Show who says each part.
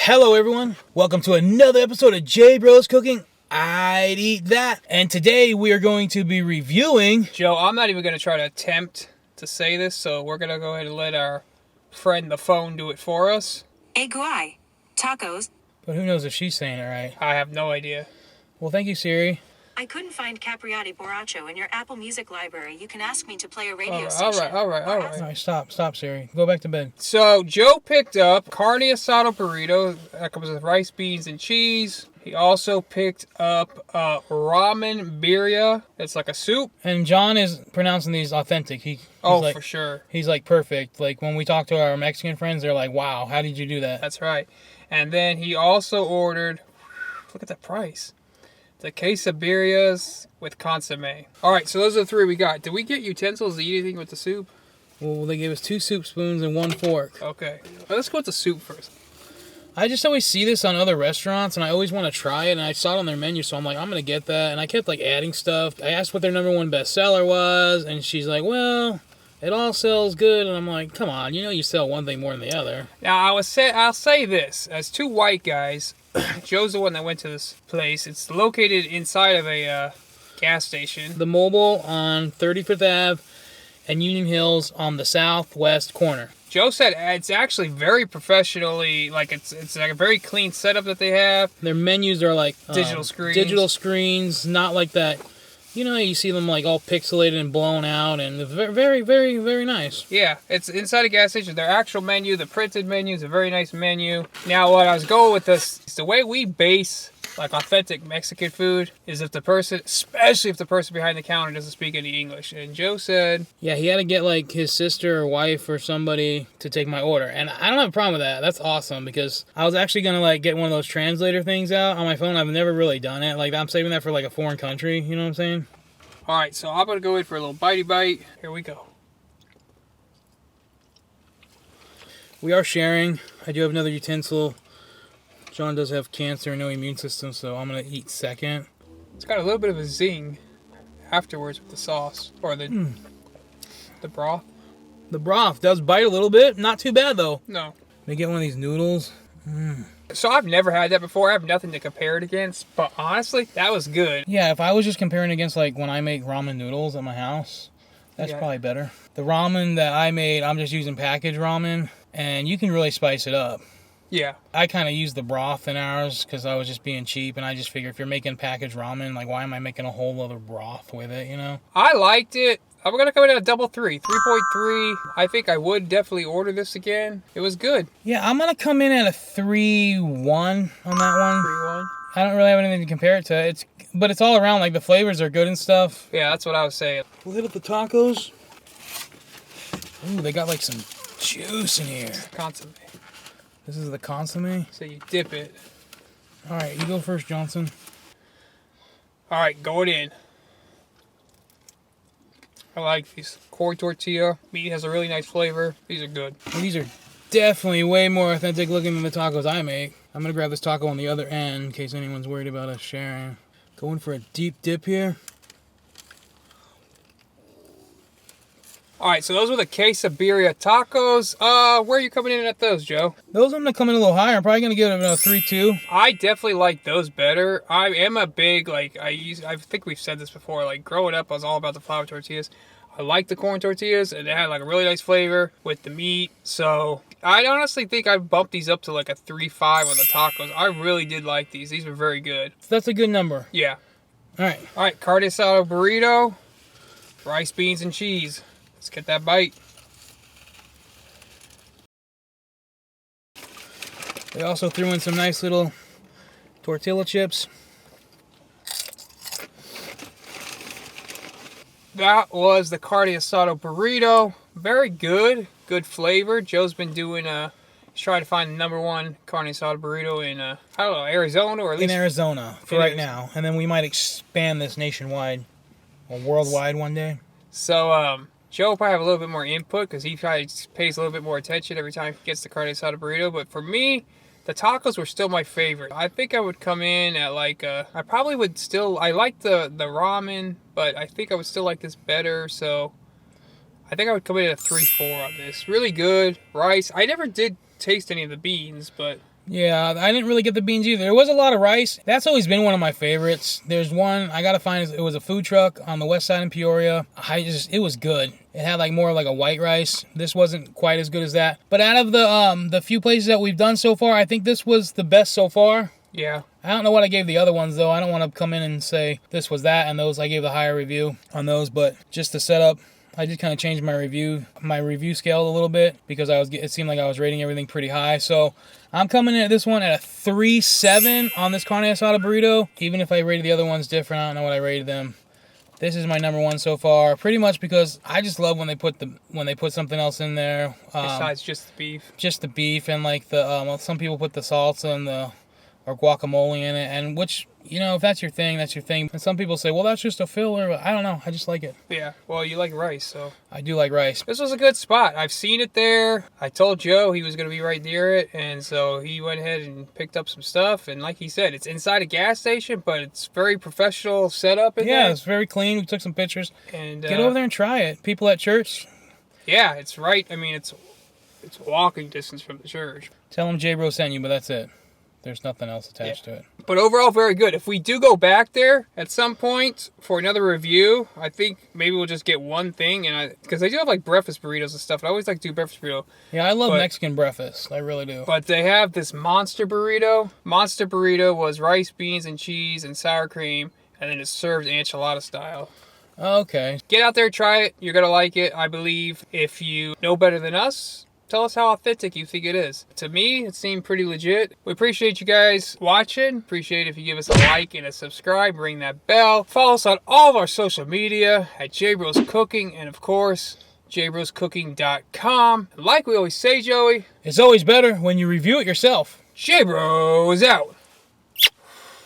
Speaker 1: Hello everyone, welcome to another episode of J Bros Cooking. I'd eat that. And today we are going to be reviewing...
Speaker 2: Joe, I'm not even going to try to attempt to say this, so we're going to go ahead and let our friend the phone do it for us.
Speaker 3: GUEY. TACOS.
Speaker 1: But who knows if she's saying it right.
Speaker 2: I have no idea.
Speaker 1: Well, thank you, Siri.
Speaker 3: I couldn't find Capriati Borracho in your Apple Music library. You can ask me to play a radio
Speaker 2: All
Speaker 3: station.
Speaker 2: right.
Speaker 1: All right, stop, Siri. Go back to bed.
Speaker 2: So, Joe picked up carne asada burrito. That comes with rice, beans, and cheese. He also picked up ramen birria. It's like a soup.
Speaker 1: And John is pronouncing these authentic. He's
Speaker 2: for sure.
Speaker 1: He's like perfect. Like when we talk to our Mexican friends, they're like, wow, how did you do that?
Speaker 2: That's right. And then he also ordered, look at the price, the quesadillas with consomme. All right, so those are the three we got. Did we get utensils to eat anything with the soup?
Speaker 1: Well, they gave us 2 soup spoons and 1 fork.
Speaker 2: Okay. Well, let's go with the soup first.
Speaker 1: I just always see this on other restaurants, and I always want to try it, and I saw it on their menu, so I'm like, I'm going to get that. And I kept, like, adding stuff. I asked what their #1 bestseller was, and she's like, well, it all sells good. And I'm like, come on, you sell one thing more than the other.
Speaker 2: Now, I'll say this. As 2 white guys, Joe's the one that went to this place. It's located inside of a gas station.
Speaker 1: The Mobile on 35th Ave and Union Hills on the southwest corner.
Speaker 2: Joe said it's actually very professionally, like it's like a very clean setup that they have.
Speaker 1: Their menus are like
Speaker 2: digital screens.
Speaker 1: Digital screens, not like that. You see them like all pixelated and blown out, and very, very, very nice.
Speaker 2: Yeah, it's inside a gas station. Their actual menu, the printed menu, is a very nice menu. Now, what I was going with this is the way we base like authentic Mexican food is if the person, especially if the person behind the counter doesn't speak any English. And Joe said,
Speaker 1: yeah, he had to get like his sister or wife or somebody to take my order, and I don't have a problem with that. That's awesome, because I was actually gonna like get one of those translator things out on my phone. I've never really done it. Like, I'm saving that for like a foreign country. You know what I'm saying?
Speaker 2: All right, so I'm gonna go in for a little bitey bite. Here we go.
Speaker 1: We are sharing. I do have another utensil. John does have cancer and no immune system, so I'm going to eat second.
Speaker 2: It's got a little bit of a zing afterwards with the sauce, or the broth.
Speaker 1: The broth does bite a little bit. Not too bad, though.
Speaker 2: No.
Speaker 1: They get one of these noodles.
Speaker 2: So I've never had that before. I have nothing to compare it against, but honestly, that was good.
Speaker 1: Yeah, if I was just comparing against like when I make ramen noodles at my house, that's probably better. The ramen that I made, I'm just using packaged ramen, and you can really spice it up.
Speaker 2: Yeah.
Speaker 1: I kind of used the broth in ours because I was just being cheap, and I just figure if you're making packaged ramen, like, why am I making a whole other broth with it,
Speaker 2: I liked it. I'm going to come in at a double 3.3. I think I would definitely order this again. It was good.
Speaker 1: Yeah, I'm going to come in at a 3.1 on that one.
Speaker 2: 3.1.
Speaker 1: I don't really have anything to compare it to. But it's all around, like, the flavors are good and stuff.
Speaker 2: Yeah, that's what I was saying.
Speaker 1: We'll hit up the tacos. Ooh, they got, like, some juice in here.
Speaker 2: Consomme.
Speaker 1: This is the consomme.
Speaker 2: So you dip it.
Speaker 1: All right, you go first, Johnson.
Speaker 2: All right, going in. I like these. Corn tortilla. Meat has a really nice flavor. These are good.
Speaker 1: And these are definitely way more authentic looking than the tacos I make. I'm going to grab this taco on the other end in case anyone's worried about us sharing. Going for a deep dip here.
Speaker 2: All right, so those were the quesadilla tacos. Where are you coming in at those, Joe?
Speaker 1: Those I'm going to come in a little higher. I'm probably going to give it a 3.2.
Speaker 2: I definitely like those better. I am a big, like, I think we've said this before, like, growing up, I was all about the flour tortillas. I like the corn tortillas, and they had, like, a really nice flavor with the meat. So, I honestly think I'd bump these up to, like, a 3.5 on the tacos. I really did like these. These were very good.
Speaker 1: That's a good number.
Speaker 2: Yeah.
Speaker 1: All right.
Speaker 2: All right, carne asada burrito, rice, beans, and cheese. Let's get that bite.
Speaker 1: They also threw in some nice little tortilla chips.
Speaker 2: That was the carne asada burrito. Very good. Good flavor. Joe's been doing he's trying to find the #1 carne asada burrito in I don't know, Arizona, or at least
Speaker 1: in Arizona for right now. And then we might expand this nationwide or worldwide one day.
Speaker 2: So Joe will probably have a little bit more input because he probably pays a little bit more attention every time he gets the carne asada burrito. But for me, the tacos were still my favorite. I think I would come in at like I probably would still, I like the ramen, but I think I would still like this better. So I think I would come in at a 3.4 on this. Really good. Rice. I never did taste any of the beans, but
Speaker 1: Yeah, I didn't really get the beans either. There was a lot of rice. That's always been one of my favorites. There's one I gotta find. It was a food truck on the west side in Peoria. It was good. It had like more like a white rice. This wasn't quite as good as that. But out of the few places that we've done so far, I think this was the best so far.
Speaker 2: Yeah.
Speaker 1: I don't know what I gave the other ones though. I don't want to come in and say this was that and those I gave the higher review on those. But just to set up, I just kind of changed my review scale a little bit because it seemed like I was rating everything pretty high. So I'm coming in at this one at a 3.7 on this carne asada burrito. Even if I rated the other ones different, I don't know what I rated them. This is my number one so far, pretty much because I just love when they put something else in there.
Speaker 2: Besides just the beef.
Speaker 1: Just the beef and like some people put the salsa and or guacamole in it, and which, you know, if that's your thing, that's your thing. And some people say, well, that's just a filler. I don't know. I just like it.
Speaker 2: Yeah. Well, you like rice, so.
Speaker 1: I do like rice.
Speaker 2: This was a good spot. I've seen it there. I told Joe he was going to be right near it, and so he went ahead and picked up some stuff. And like he said, it's inside a gas station, but it's very professional setup in there.
Speaker 1: Yeah, it's very clean. We took some pictures.
Speaker 2: And
Speaker 1: get over there and try it. People at church.
Speaker 2: Yeah, it's right. I mean, it's walking distance from the church.
Speaker 1: Tell them J-Bro sent you, but that's it. There's nothing else attached to it.
Speaker 2: But overall, very good. If we do go back there at some point for another review, I think maybe we'll just get one thing. Because they do have like breakfast burritos and stuff. I always like to do breakfast burrito.
Speaker 1: Yeah, I love Mexican breakfast. I really do.
Speaker 2: But they have this monster burrito. Monster burrito was rice, beans, and cheese and sour cream. And then it's served enchilada style.
Speaker 1: Okay.
Speaker 2: Get out there, try it. You're going to like it, I believe. If you know better than us, tell us how authentic you think it is. To me, it seemed pretty legit. We appreciate you guys watching. Appreciate if you give us a like and a subscribe. Ring that bell. Follow us on all of our social media at J-Bros Cooking. And of course, jbroscooking.com. And like we always say, Joey,
Speaker 1: it's always better when you review it yourself.
Speaker 2: J-Bros out.